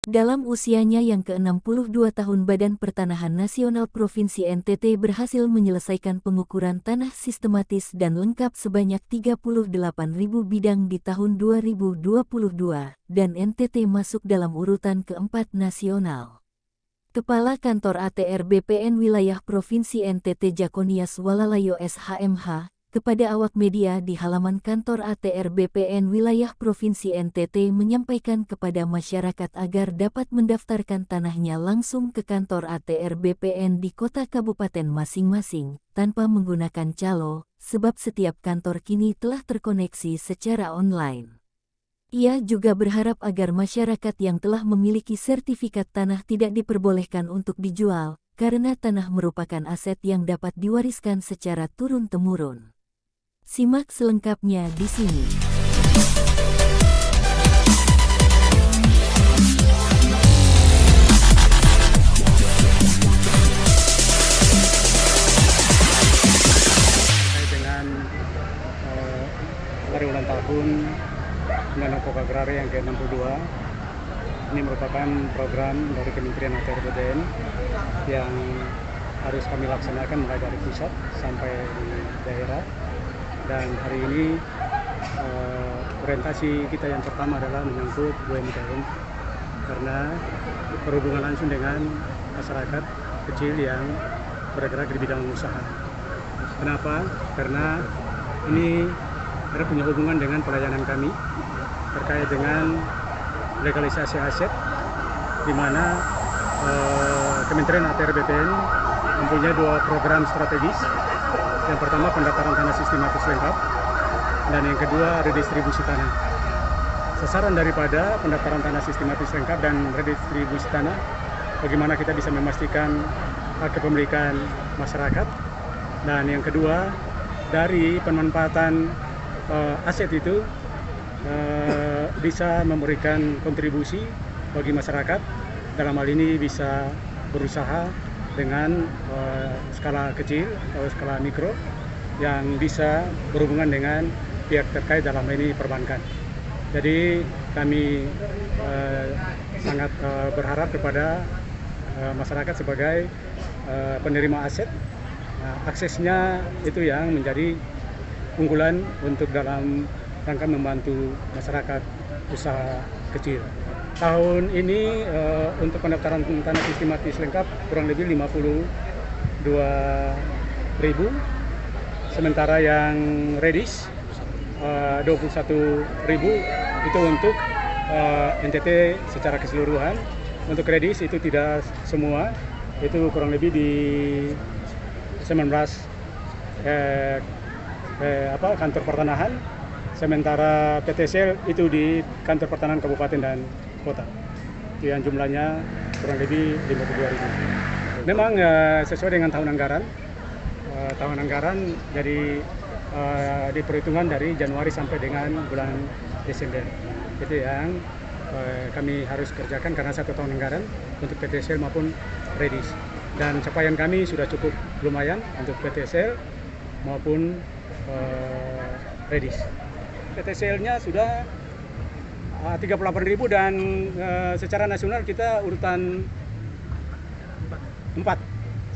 Dalam usianya yang ke-62 tahun Badan Pertanahan Nasional Provinsi NTT berhasil menyelesaikan pengukuran tanah sistematis dan lengkap sebanyak 38.000 bidang di tahun 2022, dan NTT masuk dalam urutan keempat nasional. Kepala Kantor ATR BPN Wilayah Provinsi NTT Jakonias Walalayo SHMH, kepada awak media di halaman kantor ATR BPN Wilayah Provinsi NTT menyampaikan kepada masyarakat agar dapat mendaftarkan tanahnya langsung ke kantor ATR BPN di kota kabupaten masing-masing, tanpa menggunakan calo, sebab setiap kantor kini telah terkoneksi secara online. Ia juga berharap agar masyarakat yang telah memiliki sertifikat tanah tidak diperbolehkan untuk dijual, karena tanah merupakan aset yang dapat diwariskan secara turun-temurun. Simak selengkapnya di sini. Dengan hari ulang tahun Undang-Undang Pokok Agraria yang ke-62, ini merupakan program dari Kementerian ATR BPN yang harus kami laksanakan mulai dari pusat sampai di daerah. Dan hari ini orientasi kita yang pertama adalah menyangkut UMKM, karena berhubungan langsung dengan masyarakat kecil yang bergerak di bidang usaha. Kenapa? Karena ini ada punya hubungan dengan pelayanan kami terkait dengan legalisasi aset, di mana Kementerian ATR BPN mempunyai dua program strategis. Yang pertama pendaftaran tanah sistematis lengkap, dan yang kedua redistribusi tanah. Sasaran daripada pendaftaran tanah sistematis lengkap dan redistribusi tanah, bagaimana kita bisa memastikan hak kepemilikan masyarakat, dan yang kedua dari pemanfaatan aset itu bisa memberikan kontribusi bagi masyarakat, dalam hal ini bisa berusaha dengan skala kecil atau skala mikro yang bisa berhubungan dengan pihak terkait, dalam ini perbankan. Jadi kami sangat berharap kepada masyarakat sebagai penerima aset, aksesnya itu yang menjadi unggulan untuk dalam rangka membantu masyarakat usaha kecil. Tahun ini untuk pendaftaran tanah sistematis lengkap kurang lebih 52.000, sementara yang redis 21.000 itu untuk NTT secara keseluruhan. Untuk redis itu tidak semua, itu kurang lebih di 19 kantor pertanahan, sementara PTSL itu di kantor pertanahan kabupaten dan kota, yang jumlahnya kurang lebih 52.000. Memang sesuai dengan tahun anggaran, jadi diperhitungan dari Januari sampai dengan bulan Desember. Itu yang kami harus kerjakan karena satu tahun anggaran untuk PTSL maupun redis. Dan capaian kami sudah cukup lumayan untuk PTSL maupun redis. PTSL-nya sudah 38.000 dan secara nasional kita urutan 4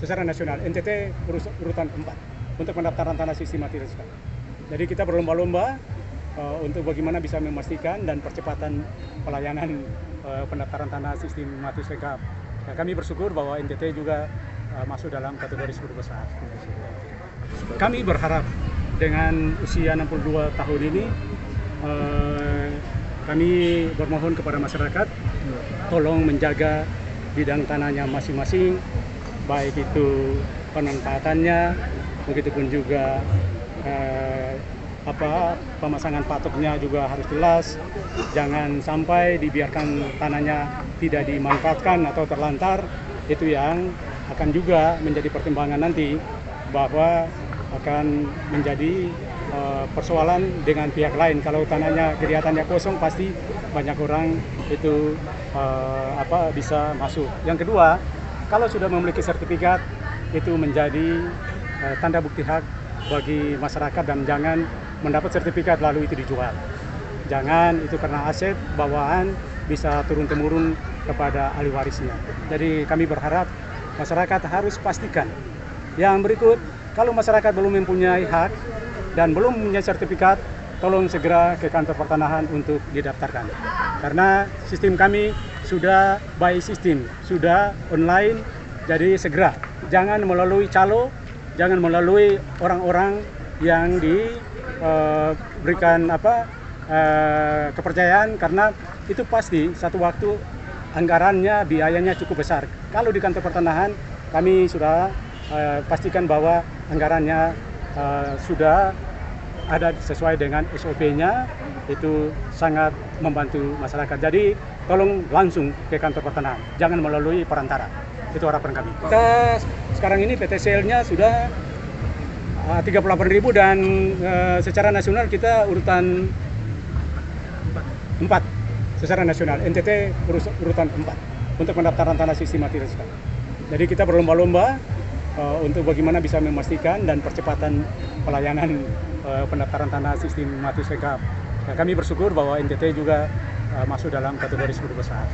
secara nasional. NTT urutan 4 untuk pendaftaran tanah sistematis. Jadi kita berlomba-lomba untuk bagaimana bisa memastikan dan percepatan pelayanan pendaftaran tanah sistematis lengkap. Nah, kami bersyukur bahwa NTT juga masuk dalam kategori 10 besar. Kami berharap dengan usia 62 tahun ini, kami bermohon kepada masyarakat tolong menjaga bidang tanahnya masing-masing, baik itu pemanfaatannya, begitupun juga pemasangan patoknya juga harus jelas. Jangan sampai dibiarkan tanahnya tidak dimanfaatkan atau terlantar. Itu yang akan juga menjadi pertimbangan nanti, bahwa akan menjadi persoalan dengan pihak lain. Kalau tanahnya kelihatannya kosong, pasti banyak orang itu bisa masuk. Yang kedua, kalau sudah memiliki sertifikat, itu menjadi tanda bukti hak bagi masyarakat, dan jangan mendapat sertifikat lalu itu dijual. Jangan, itu karena aset bawaan bisa turun-temurun kepada ahli warisnya. Jadi kami berharap masyarakat harus pastikan. Yang berikut, kalau masyarakat belum mempunyai hak dan belum mempunyai sertifikat, tolong segera ke kantor pertanahan untuk didaftarkan. Karena sistem kami sudah by system, sudah online, jadi segera. Jangan melalui calo, jangan melalui orang-orang yang diberikan kepercayaan, karena itu pasti satu waktu anggarannya, biayanya cukup besar. Kalau di kantor pertanahan kami sudah pastikan bahwa anggarannya sudah ada sesuai dengan SOP-nya, itu sangat membantu masyarakat. Jadi tolong langsung ke kantor pertanahan, jangan melalui perantara. Itu harapan kami. Kita sekarang ini PTCL-nya sudah 38.000 dan secara nasional kita urutan 4 secara nasional. NTT urutan 4 untuk pendaftaran tanah sistematis. Jadi kita berlomba-lomba untuk bagaimana bisa memastikan dan percepatan pelayanan pendaftaran tanah sistematis lengkap. Nah, kami bersyukur bahwa NTT juga masuk dalam kategori 10 besar.